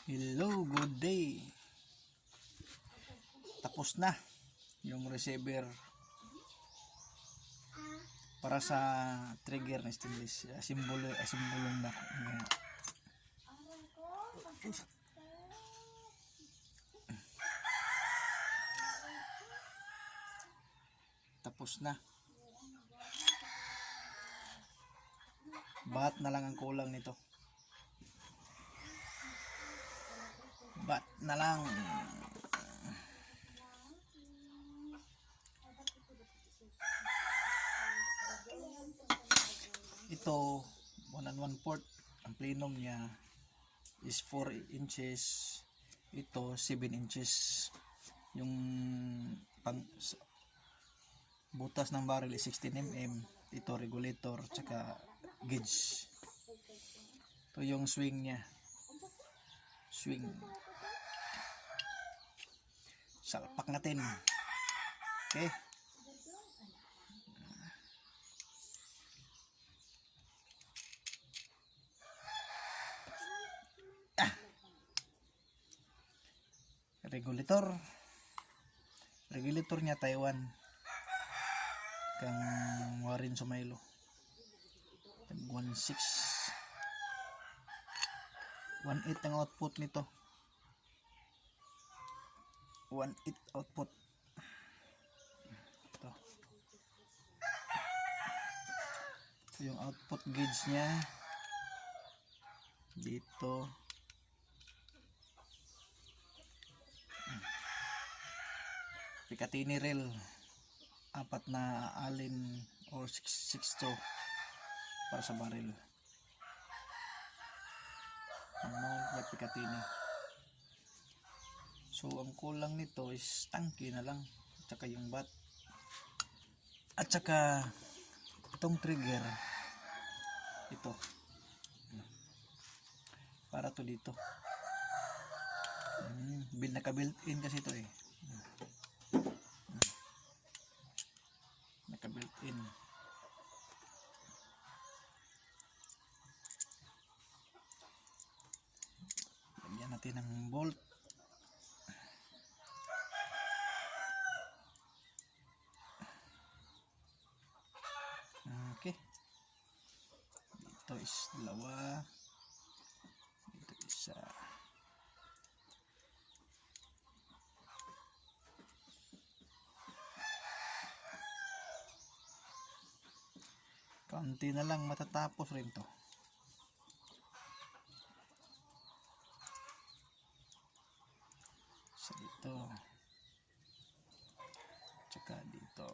Hello, good day. Tapos na yung receiver para sa trigger na stainless. Simbolo na. Tapos na. Bat na lang ang kulang nito. Bat na lang. Ito 1 1/4. Ang plenum niya is 4 inches. Ito 7 inches. Yung butas ng barrel is 16 mm. Ito regulator tsaka gauge. Ito yung swing niya. Swing. Salpak natin. Okay. Regulator niya Taiwan kang Warin Sumailo 1.6 1.8 ang output nito. 1.8 output. Ito yung output gauge niya dito. Picatinny rail 4 na alin or 6/6 para sa barrel. May Picatinny. So ang kulang nito is tangke na lang at saka yung bat at saka itong trigger ito para to dito. Naka built in kasi ito eh. Naka built in. Lagyan natin ng bolt. Okay. Dito is dalawa. Dito isa. Kaunti na lang matatapos rin to. So dito. Tsaka dito.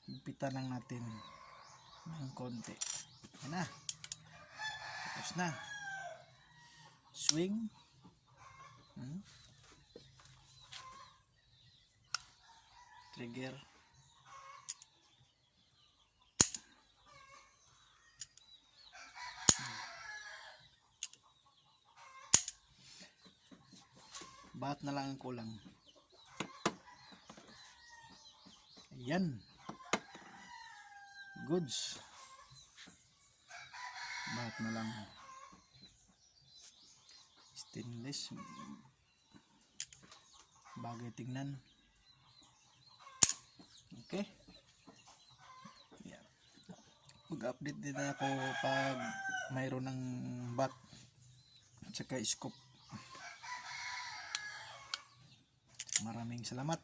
Higpitan lang natin ng konti. Yan na. Tapos na. Swing. Trigger. Bat na lang ang kulang. Ayan. Goods. Bat na lang. Stainless. Bagay tingnan. Okay. Ayan. Mag-update din ako pag mayroon ng bat at saka scoop. Maraming salamat.